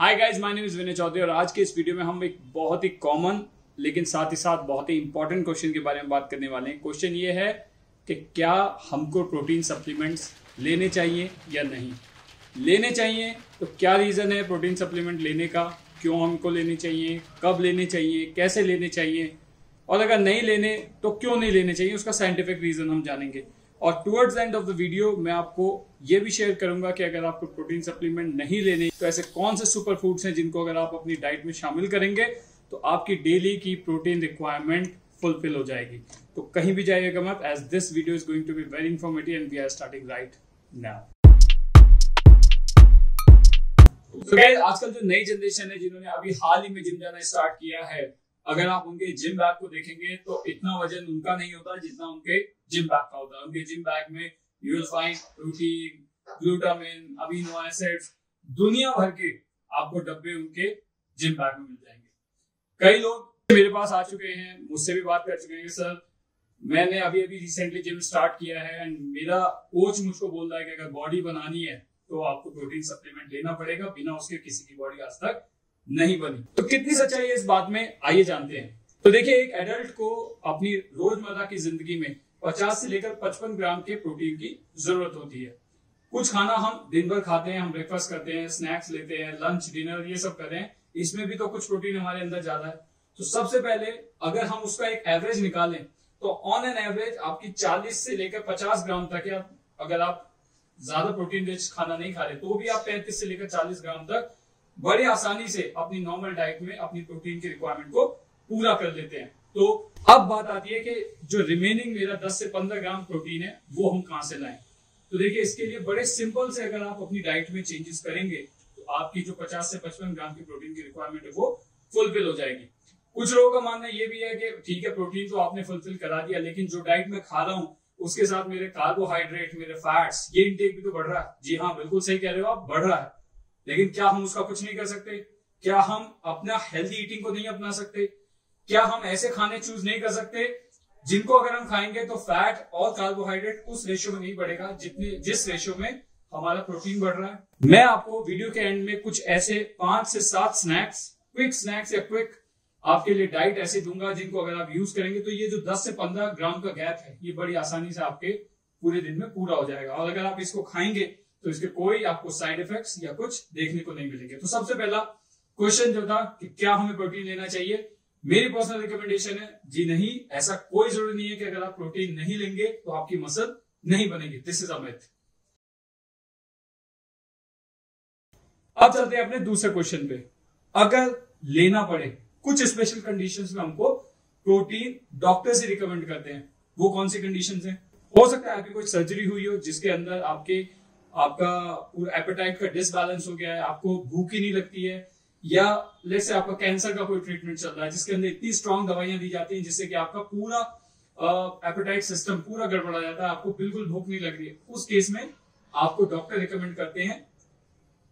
Hi guys, my name is Vinay Chaudhary और आज के इस वीडियो में हम एक बहुत ही कॉमन लेकिन साथ ही साथ बहुत ही इंपॉर्टेंट क्वेश्चन के बारे में बात करने वाले हैं। क्वेश्चन ये है कि क्या हमको प्रोटीन सप्लीमेंट्स लेने चाहिए या नहीं लेने चाहिए। तो क्या रीजन है प्रोटीन सप्लीमेंट लेने का, क्यों हमको लेने चाहिए, कब लेने चाहिए, कैसे लेने चाहिए, और अगर नहीं लेने तो क्यों नहीं लेने चाहिए, उसका साइंटिफिक रीजन हम जानेंगे। और towards end of the video मैं आपको ये भी शेयर करूंगा कि अगर आपको प्रोटीन सप्लीमेंट नहीं लेने तो ऐसे कौन से सुपर फूड्स हैं जिनको अगर आप अपनी डाइट में शामिल करेंगे तो आपकी डेली की प्रोटीन रिक्वायरमेंट फुलफिल हो जाएगी। तो कहीं भी जाइएगा मत, as this video is going to be very informative and we are starting right now. तो गाइस, आजकल जो नई जनरेशन है जिन्होंने अभी हाल ही में जिम जाना स्टार्ट किया है, अगर आप उनके जिम बैग को देखेंगे तो इतना वजन उनका नहीं होता जितना उनके जिम बैग का होता है। उनके जिम बैग में you will find protein, glutamine, amino acids, दुनिया भर के आपको डब्बे उनके जिम बैग में मिल जाएंगे। कई लोग मेरे पास आ चुके हैं, मुझसे भी बात कर चुके हैं कि सर मैंने अभी रिसेंटली जिम स्टार्ट किया है एंड मेरा कोच मुझको बोल रहा है कि अगर बॉडी बनानी है तो आपको प्रोटीन सप्लीमेंट लेना पड़ेगा, बिना उसके किसी की बॉडी आज तक नहीं बनी। तो कितनी सच्चाई है इस बात में, आइए जानते हैं। तो देखिए, एक एडल्ट को अपनी रोजमर्रा की जिंदगी में 50 से लेकर 55 ग्राम के प्रोटीन की जरूरत होती है। कुछ खाना हम दिन भर खाते हैं, हम ब्रेकफास्ट करते हैं, स्नैक्स लेते हैं, लंच, डिनर, ये सब करते हैं, इसमें भी तो कुछ प्रोटीन हमारे अंदर ज्यादा है। तो सबसे पहले अगर हम उसका एक एवरेज निकालें तो ऑन एन एवरेज आपकी 40 से लेकर 50 ग्राम तक, या अगर आप ज्यादा प्रोटीन रिच खाना नहीं खा रहे तो भी आप 35 से लेकर 40 ग्राम तक बड़े आसानी से अपनी नॉर्मल डाइट में अपनी प्रोटीन की रिक्वायरमेंट को पूरा कर लेते हैं। तो अब बात आती है कि जो रिमेनिंग मेरा 10 से 15 ग्राम प्रोटीन है वो हम कहां से लाएं। तो देखिए, इसके लिए बड़े सिंपल से अगर आप अपनी डाइट में चेंजेस करेंगे तो आपकी जो 50 से 55 ग्राम की प्रोटीन की रिक्वायरमेंट है वो फुलफिल हो जाएगी। कुछ लोगों का मानना ये भी है कि ठीक है, प्रोटीन तो आपने फुलफिल करा दिया, लेकिन जो डाइट में खा रहा हूं उसके साथ मेरे कार्बोहाइड्रेट, मेरे फैट्स, ये इंटेक भी तो बढ़ रहा है। जी हाँ, बिल्कुल सही कह रहे हो आप, बढ़ रहा है, लेकिन क्या हम उसका कुछ नहीं कर सकते? क्या हम अपना हेल्दी ईटिंग को नहीं अपना सकते? क्या हम ऐसे खाने चूज नहीं कर सकते जिनको अगर हम खाएंगे तो फैट और कार्बोहाइड्रेट उस रेशियो में नहीं बढ़ेगा जिस रेशियो में हमारा प्रोटीन बढ़ रहा है? मैं आपको वीडियो के एंड में कुछ ऐसे 5 से 7 स्नैक्स, क्विक स्नैक्स या क्विक आपके लिए डाइट ऐसे दूंगा जिनको अगर आप यूज करेंगे तो ये जो 10 से 15 ग्राम का गैप है ये बड़ी आसानी से आपके पूरे दिन में पूरा हो जाएगा। और अगर आप इसको खाएंगे तो इसके कोई आपको साइड इफेक्ट्स या कुछ देखने को नहीं मिलेंगे। तो सबसे पहला क्वेश्चन जो था कि क्या हमें प्रोटीन लेना चाहिए, मेरी पर्सनल रिकमेंडेशन है जी नहीं, ऐसा कोई जरूरी नहीं है कि अगर आप प्रोटीन नहीं लेंगे तो आपकी मसल नहीं बनेगी। This is a myth. अब चलते हैं अपने दूसरे क्वेश्चन पे। अगर लेना पड़े, कुछ स्पेशल कंडीशंस में हमको प्रोटीन डॉक्टर से रिकमेंड करते हैं, वो कौन सी कंडीशंस हैं? हो सकता है आपकी कोई सर्जरी हुई हो जिसके अंदर आपका पूरा एपेटाइट का डिसबैलेंस हो गया है, आपको भूख ही नहीं लगती है, या लेट्स से आपका कैंसर का कोई ट्रीटमेंट चल रहा है जिसके अंदर इतनी स्ट्रांग दवाइयां दी जाती हैं जिससे कि आपका पूरा एपेटाइट सिस्टम पूरा गड़बड़ा जाता है, आपको बिल्कुल भूख नहीं लग रही है। उस केस में आपको डॉक्टर रिकमेंड करते हैं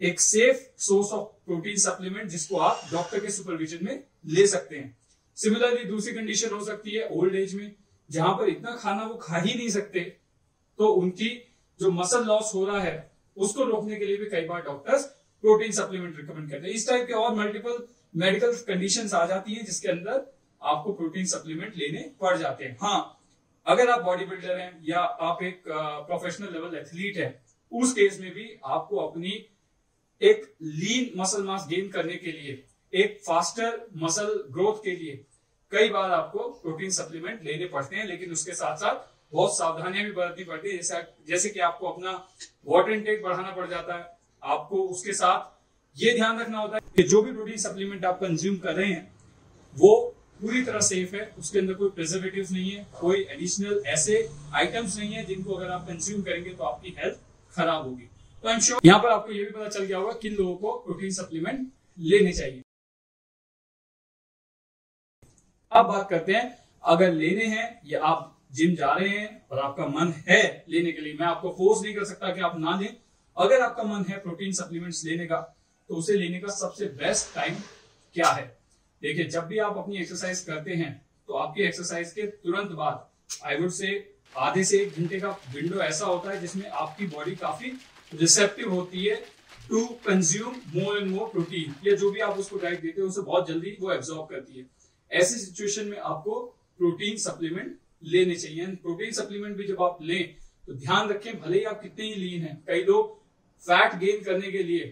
एक safe source of protein supplement जिसको आप डॉक्टर के सुपरविजन में ले सकते हैं। सिमिलरली दूसरी कंडीशन हो सकती है ओल्ड एज में, जहां पर इतना खाना वो खा ही नहीं सकते, तो उनकी जो मसल लॉस हो रहा है उसको रोकने के लिए भी कई बार डॉक्टर्स प्रोटीन सप्लीमेंट रिकमेंड करते हैं। इस टाइप के और मल्टीपल मेडिकल कंडीशंस आ जाती हैं जिसके अंदर आपको प्रोटीन सप्लीमेंट लेने पड़ जाते हैं। हाँ, अगर आप बॉडी बिल्डर हैं या आप एक प्रोफेशनल लेवल एथलीट है, उस केस में भी आपको अपनी एक लीन मसल मास गेन करने के लिए, एक फास्टर मसल ग्रोथ के लिए कई बार आपको प्रोटीन सप्लीमेंट लेने पड़ते हैं, लेकिन उसके साथ साथ बहुत सावधानियां भी बरतनी पड़ती है। जैसे कि आपको अपना वाटर इनटेक बढ़ाना पड़ जाता है, आपको उसके साथ ये ध्यान रखना होता है कि जो भी प्रोटीन सप्लीमेंट आप कंज्यूम कर रहे हैं वो पूरी तरह सेफ है, उसके अंदर कोई प्रिजर्वेटिव्स नहीं है, कोई एडिशनल ऐसे आइटम्स नहीं है जिनको अगर आप कंज्यूम करेंगे तो आपकी हेल्थ खराब होगी। तो आई एम श्योर यहाँ पर आपको ये भी पता चल गया होगा किन लोगों को प्रोटीन सप्लीमेंट लेने चाहिए। अब बात करते हैं, अगर लेने हैं या आप जिम जा रहे हैं और आपका मन है लेने के लिए, मैं आपको फोर्स नहीं कर सकता कि आप ना लें। अगर आपका मन है प्रोटीन सप्लीमेंट्स लेने का तो उसे लेने का सबसे बेस्ट टाइम क्या है? देखिए, जब भी आप अपनी एक्सरसाइज करते हैं तो आपकी एक्सरसाइज के तुरंत बाद आई वुड से आधे से 1 घंटे का विंडो ऐसा होता है जिसमें आपकी बॉडी काफी रिसेप्टिव होती है to consume more and more protein, या जो भी आप उसको डाइट देते हैं उसे बहुत जल्दी वो एब्जॉर्ब करती है। ऐसी सिचुएशन में आपको प्रोटीन सप्लीमेंट लेने चाहिए। प्रोटीन सप्लीमेंट भी जब आप लें तो ध्यान रखें, भले ही आप कितने ही लीन हैं, कई लोग फैट गेन करने के लिए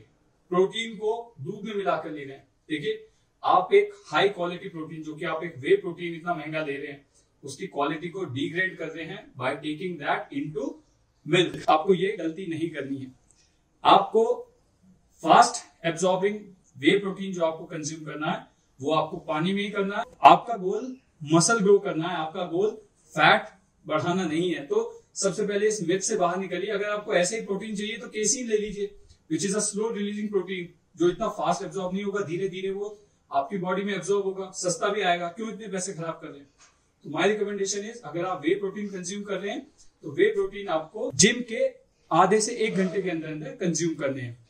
प्रोटीन को दूध में मिलाकर ले रहे हैं। देखिए, आप एक हाई क्वालिटी प्रोटीन, जो कि आप एक वे प्रोटीन इतना महंगा ले रहे हैं, उसकी क्वालिटी को डिग्रेड कर रहे हैं by taking that into milk. आपको ये गलती नहीं करनी है। आपको फास्ट एब्जॉर्बिंग वे प्रोटीन जो आपको कंज्यूम करना है वो आपको पानी में ही करना है। आपका गोल मसल ग्रो करना है, आपका गोल फैट बढ़ाना नहीं है। तो सबसे पहले इस मिथ से बाहर निकलिए। अगर आपको ऐसे ही प्रोटीन चाहिए तो केसीन ले लीजिए, which is a slow releasing protein, जो इतना फास्ट एब्जॉर्ब नहीं होगा, धीरे धीरे वो आपकी बॉडी में एब्जॉर्ब होगा, सस्ता भी आएगा। क्यों इतने पैसे खराब कर रहे हैं? तो माय रिकमेंडेशन इज, अगर आप वे प्रोटीन कंज्यूम कर रहे हैं तो वे प्रोटीन आपको जिम के आधे से 1 घंटे के अंदर अंदर कंज्यूम करने हैं।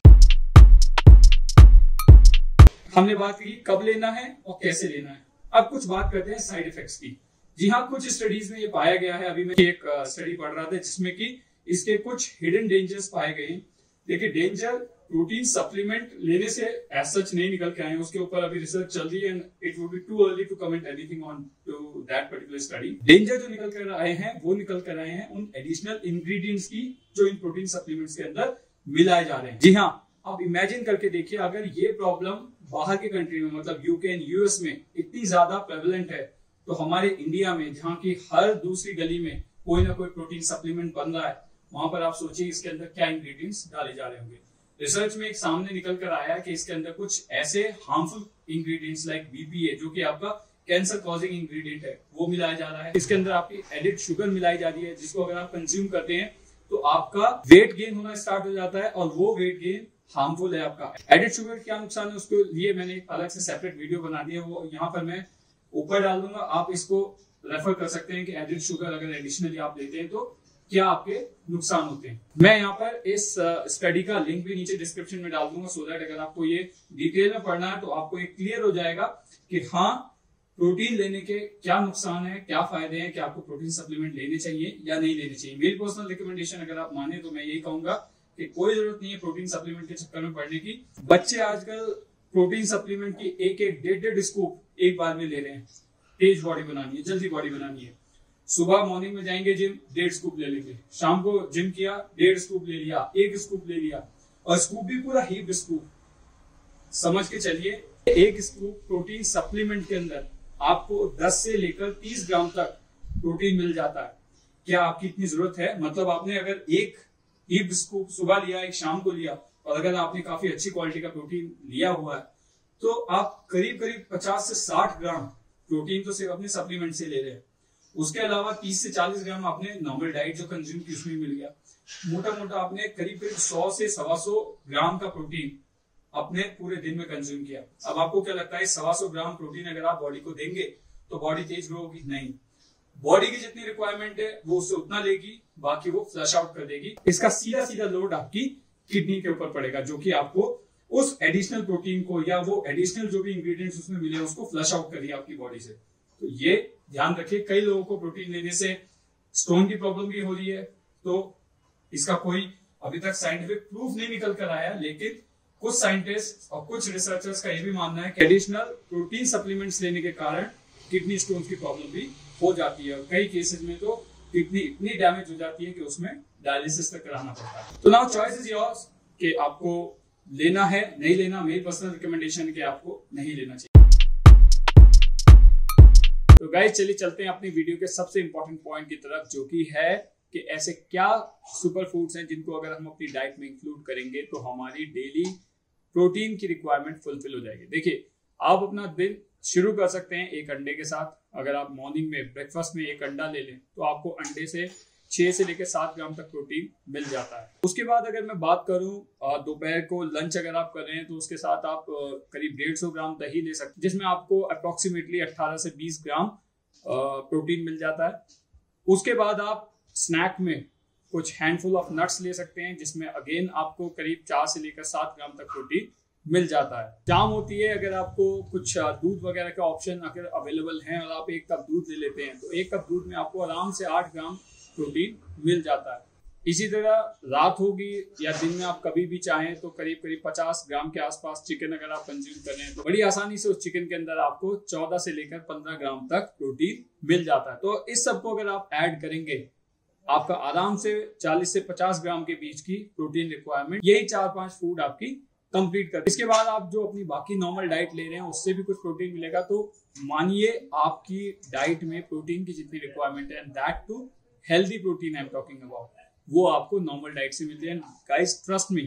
हमने बात की कब लेना है और कैसे लेना है। अब कुछ बात करते हैं साइड इफेक्ट्स की। जी हाँ, कुछ स्टडीज में ये पाया गया है, अभी मैं एक स्टडी पढ़ रहा था जिसमें कि इसके कुछ हिडन डेंजर्स पाए गए। देखिए, डेंजर प्रोटीन सप्लीमेंट लेने से एज सच नहीं निकल के आए हैं, उसके ऊपर अभी रिसर्च चल रही है and it would be too early to comment anything on to that particular study. Danger जो निकल कर आए हैं वो निकल कर आए हैं उन एडिशनल इंग्रेडिएंट्स की जो इन प्रोटीन सप्लीमेंट्स के अंदर मिलाए जा रहे हैं। जी हाँ, आप इमेजिन करके देखिए, अगर ये प्रॉब्लम बाहर के कंट्री में, मतलब यूके एंड यूएस में इतनी ज्यादा प्रेवलेंट है, तो हमारे इंडिया में जहाँ की हर दूसरी गली में कोई ना कोई प्रोटीन सप्लीमेंट बन रहा है, वहां पर आप सोचिए इसके अंदर क्या इंग्रेडिएंट्स डाले जा रहे होंगे। रिसर्च में एक सामने निकल कर आया कि इसके अंदर कुछ ऐसे हार्मफुल इंग्रेडिएंट्स लाइक बीपीए, जो कि आपका कैंसर कॉजिंग इंग्रेडिएंट है, वो मिलाया जा रहा है। इसके अंदर आपकी एडिड शुगर मिलाई जा रही है, जिसको अगर आप कंज्यूम करते हैं तो आपका वेट गेन होना स्टार्ट हो जाता है, और वो वेट गेन हार्मफुल है आपका। एडिड शुगर क्या नुकसान है, उसके लिए मैंने एक अलग से सेपरेट वीडियो बना दी है, वो यहाँ पर मैं ऊपर डाल दूंगा, आप इसको रेफर कर सकते हैं कि एडिड शुगर अगर एडिशनली आप लेते हैं तो क्या आपके नुकसान होते हैं। मैं यहाँ पर इस स्टडी का लिंक भी नीचे डिस्क्रिप्शन में डाल दूंगा, सो दैट अगर आपको ये डिटेल में पढ़ना है तो आपको ये क्लियर हो जाएगा कि हाँ, प्रोटीन लेने के क्या नुकसान है, क्या फायदे हैं, कि आपको प्रोटीन सप्लीमेंट लेने चाहिए या नहीं लेने चाहिए। मेरी पर्सनल रिकमेंडेशन अगर आप माने तो मैं यही कहूंगा कि कोई जरूरत नहीं है प्रोटीन सप्लीमेंट के चक्कर में पड़ने की। बच्चे आजकल प्रोटीन सप्लीमेंट की एक 1.5 स्कूप एक बार में ले रहे हैं। तेज बॉडी बनानी है, जल्दी बॉडी बनानी है। सुबह मॉर्निंग में जाएंगे जिम, 1.5 स्कूप ले लेंगे, शाम को जिम किया 1.5 स्कूप ले लिया, 1 स्कूप ले लिया, और स्कूप भी पूरा हीप स्कूप। समझ के चलिए, 1 स्कूप प्रोटीन सप्लीमेंट के अंदर आपको 10 से लेकर 30 ग्राम तक प्रोटीन मिल जाता है। क्या आपकी इतनी जरूरत है? मतलब आपने अगर 1 हीप स्कूप सुबह लिया, एक शाम को लिया, और अगर आपने काफी अच्छी क्वालिटी का प्रोटीन लिया हुआ है तो आप करीब करीब 50 से 60 ग्राम प्रोटीन तो सिर्फ अपने सप्लीमेंट से ले रहे हैं। उसके अलावा 30 से 40 ग्राम आपने नॉर्मल डाइट जो कंज्यूम की उसमें मिल गया। मोटा मोटा आपने करीब करीब 100 से 125 ग्राम का प्रोटीन अपने पूरे दिन में कंज्यूम किया। अब आपको क्या लगता है, 125 ग्राम प्रोटीन अगर आप बॉडी को देंगे तो बॉडी तेज ग्रो होगी? नहीं, बॉडी की जितनी रिक्वायरमेंट है वो उससे उतना लेगी, बाकी वो फ्लश आउट कर देगी। इसका सीधा सीधा लोड आपकी किडनी के ऊपर पड़ेगा, जो कि आपको उस एडिशनल प्रोटीन को या वो एडिशनल जो भी इंग्रेडिएंट्स उसमें मिले उसको फ्लश आउट करिए आपकी बॉडी से। तो ये ध्यान रखिए, कई लोगों को प्रोटीन लेने से स्टोन की प्रॉब्लम भी हो रही है, तो इसका कोई अभी तक साइंटिफिक प्रूफ नहीं निकल कर आया, लेकिन कुछ साइंटिस्ट और कुछ रिसर्चर्स का यह भी मानना है कि एडिशनल प्रोटीन सप्लीमेंट्स लेने के कारण किडनी स्टोन की प्रॉब्लम भी हो जाती है, और कई केसेस में तो किडनी इतनी डैमेज हो जाती है कि उसमें डायलिसिस तक कराना पड़ता है। तो नाउ चॉइस इज योर्स कि आपको लेना है नहीं लेना। मेरी पर्सनल रिकमेंडेशन है कि आपको नहीं लेना चाहिए। तो गाइस, चलिए चलते हैं अपनी वीडियो के सबसे इंपॉर्टेंट पॉइंट की तरफ, जो कि है कि ऐसे क्या सुपर फूड्स हैं जिनको अगर हम अपनी डाइट में इंक्लूड करेंगे तो हमारी डेली प्रोटीन की रिक्वायरमेंट फुलफिल हो जाएगी। देखिए, आप अपना दिन शुरू कर सकते हैं एक अंडे के साथ। अगर आप मॉर्निंग में ब्रेकफास्ट में एक अंडा ले लें तो आपको अंडे से 6 से लेकर 7 ग्राम तक प्रोटीन मिल जाता है। उसके बाद अगर मैं बात करूं, दोपहर को लंच अगर आप कर रहे हैं तो उसके साथ आप करीब 150 ग्राम दही ले सकते हैं, जिसमें आपको अप्रोक्सीमेटली 18 से 20 ग्राम प्रोटीन मिल जाता है। उसके बाद आप स्नैक में कुछ हैंडफुल ऑफ नट्स ले सकते हैं, जिसमें अगेन आपको करीब 4 से लेकर 7 ग्राम तक प्रोटीन मिल जाता है। शाम होती है, अगर आपको कुछ दूध वगैरह का ऑप्शन अगर अवेलेबल है और आप 1 कप दूध ले लेते हैं तो 1 कप दूध में आपको आराम से 8 ग्राम प्रोटीन मिल जाता है। इसी तरह रात होगी या दिन में आप कभी भी चाहें तो करीब करीब 50 ग्राम के आसपास चिकन अगर आप कंज्यूम करें तो बड़ी आसानी से उस चिकन के अंदर आपको 14 से लेकर 15 ग्राम तक प्रोटीन मिल जाता है। तो इस सबको अगर आप ऐड करेंगे आपका आराम से 40 से 50 ग्राम के बीच की प्रोटीन रिक्वायरमेंट यही 4-5 फूड आपकी कंप्लीट कर। इसके बाद आप जो अपनी बाकी नॉर्मल डाइट ले रहे हैं उससे भी कुछ प्रोटीन मिलेगा। तो मानिए आपकी डाइट में प्रोटीन की जितनी रिक्वायरमेंट है, and that too healthy protein I am talking about, वो आपको नॉर्मल डाइट से मिलती है। गाइस ट्रस्ट मी,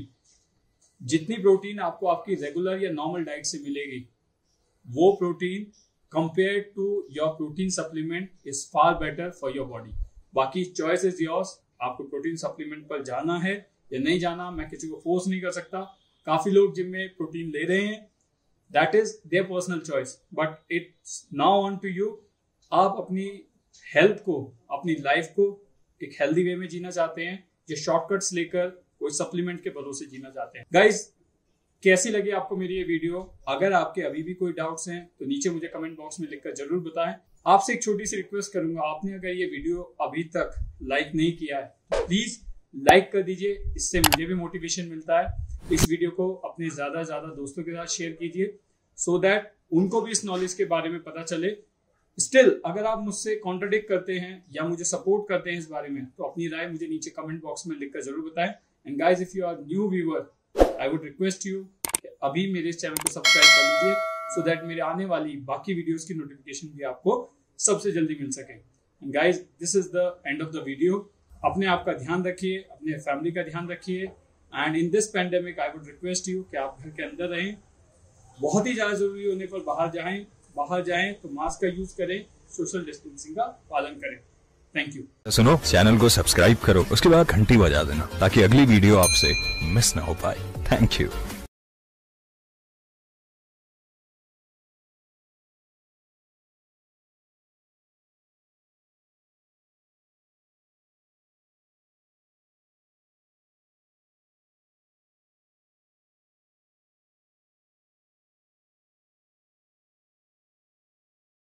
जितनी प्रोटीन आपको आपकी रेगुलर या नॉर्मल डाइट से मिलेगी वो protein compare to your protein supplement is far better for your body. बाकी चॉइस इज योर्स, आपको प्रोटीन सप्लीमेंट पर जाना है या नहीं जाना, मैं किसी को फोर्स नहीं कर सकता। काफी लोग जिम में प्रोटीन ले रहे हैं, that is their personal choice, but it's now on to you. आप अपनी हेल्थ को, अपनी लाइफ को एक हेल्दी वे में जीना चाहते हैं या शॉर्टकट्स लेकर कोई सप्लीमेंट के भरोसे जीना चाहते हैं। गाइस कैसी लगी आपको मेरी ये वीडियो? अगर आपके अभी भी कोई डाउट्स हैं तो नीचे मुझे कमेंट बॉक्स में लिखकर जरूर बताएं। आपसे एक छोटी सी रिक्वेस्ट करूंगा, आपने अगर ये वीडियो अभी तक लाइक नहीं किया है तो प्लीज लाइक कर दीजिए, इससे मुझे भी मोटिवेशन मिलता है। इस वीडियो को अपने ज्यादा से ज्यादा दोस्तों के साथ शेयर कीजिए सो दैट उनको भी इस नॉलेज के बारे में पता चले। स्टिल अगर आप मुझसे कॉन्ट्रडिक्ट करते हैं या मुझे सपोर्ट करते हैं इस बारे में तो अपनी राय मुझे नीचे कमेंट बॉक्स में लिखकर जरूर बताएं। And guys if you are new viewer I would request you अभी मेरे इस चैनल को सब्सक्राइब कर लीजिए सो दैट मेरे आने वाली बाकी वीडियोस की नोटिफिकेशन भी आपको सबसे जल्दी मिल सके। And guys this is the end of the video. अपने आप का ध्यान रखिए, अपने फैमिली का ध्यान रखिए, and in this pandemic I would request you कि आप घर के अंदर रहें। बहुत ही ज्यादा जरूरी होने पर बाहर जाएं तो मास्क का यूज करें, सोशल डिस्टेंसिंग का पालन करें। Thank you. सुनो, चैनल को सब्सक्राइब करो, उसके बाद घंटी बजा देना ताकि अगली वीडियो आपसे मिस ना हो पाए। Thank you.